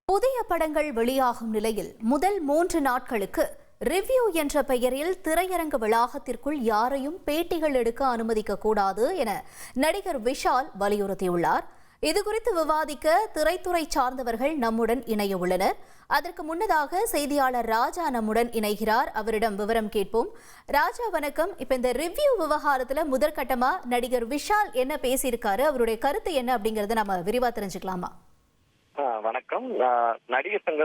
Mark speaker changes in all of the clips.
Speaker 1: புதிய படங்கள் வெளியாகும் நிலையில் முதல் 3 நாட்களுக்கு ரிவ்யூ என்ற பெயரில் திரையரங்கு வளாகத்திற்குள் யாரையும் பேட்டிகள் எடுக்க அனுமதிக்க கூடாது என நடிகர் விஷால் வலியுறுத்தியுள்ளார். இதுகுறித்து விவாதிக்க திரைத்துறை சார்ந்தவர்கள் நம்முடன் இணைய உள்ளனர். அதற்கு முன்னதாக செய்தியாளர் ராஜா நம்முடன் இணைகிறார். அவரிடம் விவரம் கேட்போம். ராஜா வணக்கம். இப்ப இந்த ரிவ்யூ விவகாரத்துல முதற்கட்டமா நடிகர் விஷால் என்ன பேசியிருக்காரு, அவருடைய கருத்து என்ன அப்படிங்கறத நம்ம விரிவா தெரிஞ்சுக்கலாமா?
Speaker 2: வணக்கம். நடிகர் சங்க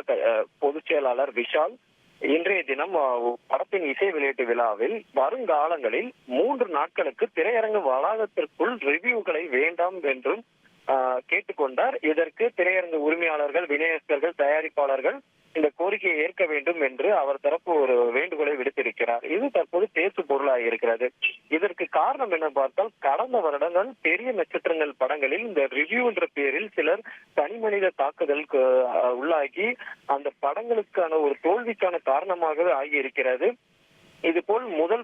Speaker 2: பொதுச் செயலாளர் விஷால் இன்றைய தினம் படத்தின் இசை வெளியீட்டு விழாவில் வருங்காலங்களில் 3 நாட்களுக்கு திரையரங்கு வளாகத்திற்குள் ரிவ்யூக்களை வேண்டாம் என்றும் கேட்டுக்கொண்டார். இதற்கு திரையரங்கு உரிமையாளர்கள், விநியோகஸ்தர்கள், தயாரிப்பாளர்கள் இந்த கோரிக்கையை ஏற்க வேண்டும் என்று அவர் தரப்பு ஒரு வேண்டுகோளை விடுத்திருக்கிறார். இது தற்போது பேசு பொருளாக இருக்கிறது. இதற்கு காரணம் என்ன பார்த்தால், கடந்த வருடங்கள் பெரிய நட்சத்திரங்கள் படங்களில் இந்த ரிவ்யூ என்ற பேரில் சிலர் தனிமனித தாக்குதலுக்கு உள்ளாகி அந்த படங்களுக்கான ஒரு தோல்விக்கான காரணமாகவே ஆகியிருக்கிறது. இதுபோல் முதல்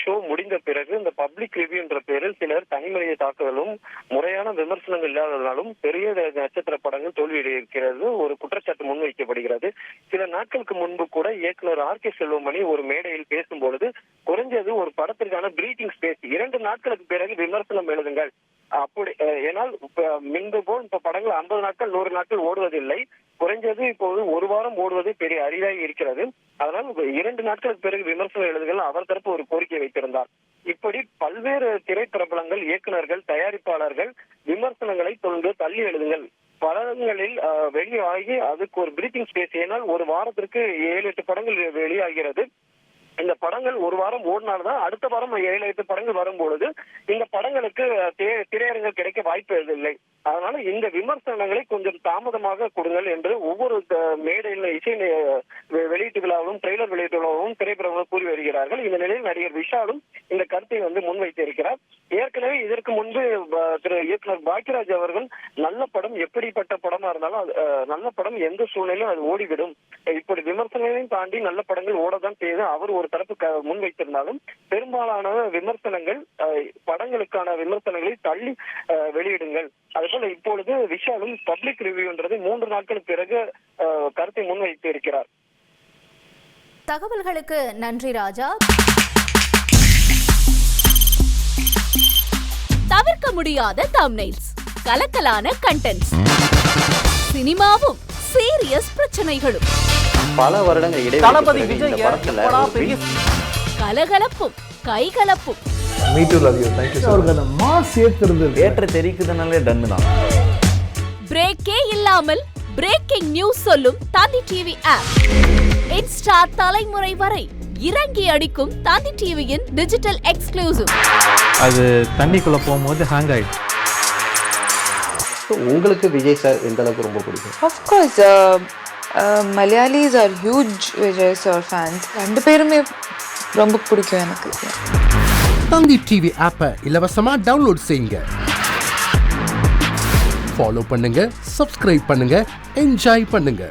Speaker 2: ஷோ முடிந்த பிறகு இந்த பப்ளிக் ரிவ்யூ என்ற பேரில் சிலர் தனிமனித தாக்குதலும் முறையான விமர்சனங்கள் இல்லாததாலும் பெரிய நட்சத்திர படங்கள் தோல்வியடைகிறது ஒரு குற்றச்சாட்டு முன்வைக்கப்படுகிறது. சில நாட்களுக்கு முன்பு கூட இயக்குனர் R.K. செல்வமணி ஒரு மேடையில் பேசும்பொழுது குறைஞ்சது ஒரு படத்திற்கான பிரீத்திங் ஸ்பேஸ் 2 நாட்களுக்கு பிறகு விமர்சனம் எழுதுங்கள் அப்படி, ஏனால் முன்பு போல் இப்ப படங்கள் 50 நாட்கள் 100 நாட்கள் ஓடுவதில்லை. குறைஞ்சது இப்போது ஒரு வாரம் ஓடுவது பெரிய அரிதாகி இருக்கிறது. அதனால் 2 நாட்களுக்கு பிறகு விமர்சனம் எழுதுகள் அவர் தரப்பு ஒரு கோரிக்கை வைத்திருந்தார். இப்படி பல்வேறு திரைப்பிரபலங்கள், இயக்குநர்கள், தயாரிப்பாளர்கள் விமர்சனங்களை தொடர்ந்து தள்ளி எழுதுங்கள், படங்களில் வெளியாகி அதுக்கு ஒரு பிரீத்திங் ஸ்பேஸ், ஏனால் ஒரு வாரத்திற்கு 7-8 படங்கள் வெளியாகிறது. இந்த படங்கள் ஒரு வாரம் ஓடினால்தான் அடுத்த வாரம் 7-8 படங்கள் வரும்பொழுது இந்த படங்களுக்கு திரையரங்கு கிடைக்க வாய்ப்பு இல்லை. அதனால இந்த விமர்சனங்களை கொஞ்சம் தாமதமாக கொடுங்கள் என்று ஒவ்வொரு மேடையில் இசை வெளியீட்டு விழாவும் ட்ரெய்லர் வெளியீட்டு விழாவும் திரைப்படங்கள் கூறி வருகிறார்கள். இந்த நிலையில் நடிகர் விஷாலும் இந்த கருத்தை முன்வைத்திருக்கிறார். ஏற்கனவே இதற்கு முன்பு திரு இயக்குனர் பாக்கியராஜ் அவர்கள் நல்ல படம் எப்படிப்பட்ட படமா இருந்தாலும் நல்ல படம் எந்த சூழ்நிலையும் அது ஓடிவிடும், இப்படி விமர்சனங்களையும் தாண்டி நல்ல படங்கள் ஓடதான் செய்து அவர் ஒரு தரப்பு முன்வைத்திருந்தாலும் பெரும்பாலான விமர்சனங்கள் படங்களுக்கான விமர்சனங்களை தள்ளி வெளியிடுங்கள். அதுபோல இப்பொழுது விஷாலும் பப்ளிக் ரிவ்யூன்றது 3 நாட்களுக்கு பிறகு கருத்தை முன்வைத்து இருக்கிறார்.
Speaker 1: தகவல்களுக்கு நன்றி ராஜா.
Speaker 3: தவிர்க்க முடியாத தம்ப்நெயில்ஸ், கலக்கலான கண்டென்ட்ஸ், சினிமாவும் சீரியஸ் பிரச்சனைகளும்,
Speaker 4: பல வருடங்கள்
Speaker 5: தளபதி விஜய்
Speaker 3: கலகலப்பும் கைகலப்பும்,
Speaker 4: ஏற்ற தெரிக்குதுனாலே டன்னு தான்.
Speaker 3: பிரேக்கே இல்லாமல் பிரேக்கிங் நியூஸ் சொல்லும் தந்தி டிவி ஆப். இன்ஸ்டா தலைமுறை வரை இறங்கி அடிக்கும் தந்தி டிவியின் டிஜிட்டல் எக்ஸ்க்ளூசிவ்.
Speaker 5: அது தண்ணிக்குள்ள போகும்போது ஹேங் ஆயிடுச்சு.
Speaker 4: உங்களுக்கு விஜய் சார் எந்த அளவுக்கு ரொம்ப பிடிக்கும்?
Speaker 6: Of course, Malayalis are huge Vijay sir fans. 2 பேருமே ரொம்ப பிடிக்கும் எனக்கு.
Speaker 7: தந்தி டிவி ஆப்பை இலவசமா டவுன்லோட் செய்யுங்க. ஃபாலோ பண்ணுங்க, சப்ஸ்கிரைப் பண்ணுங்க, என்ஜாய் பண்ணுங்க.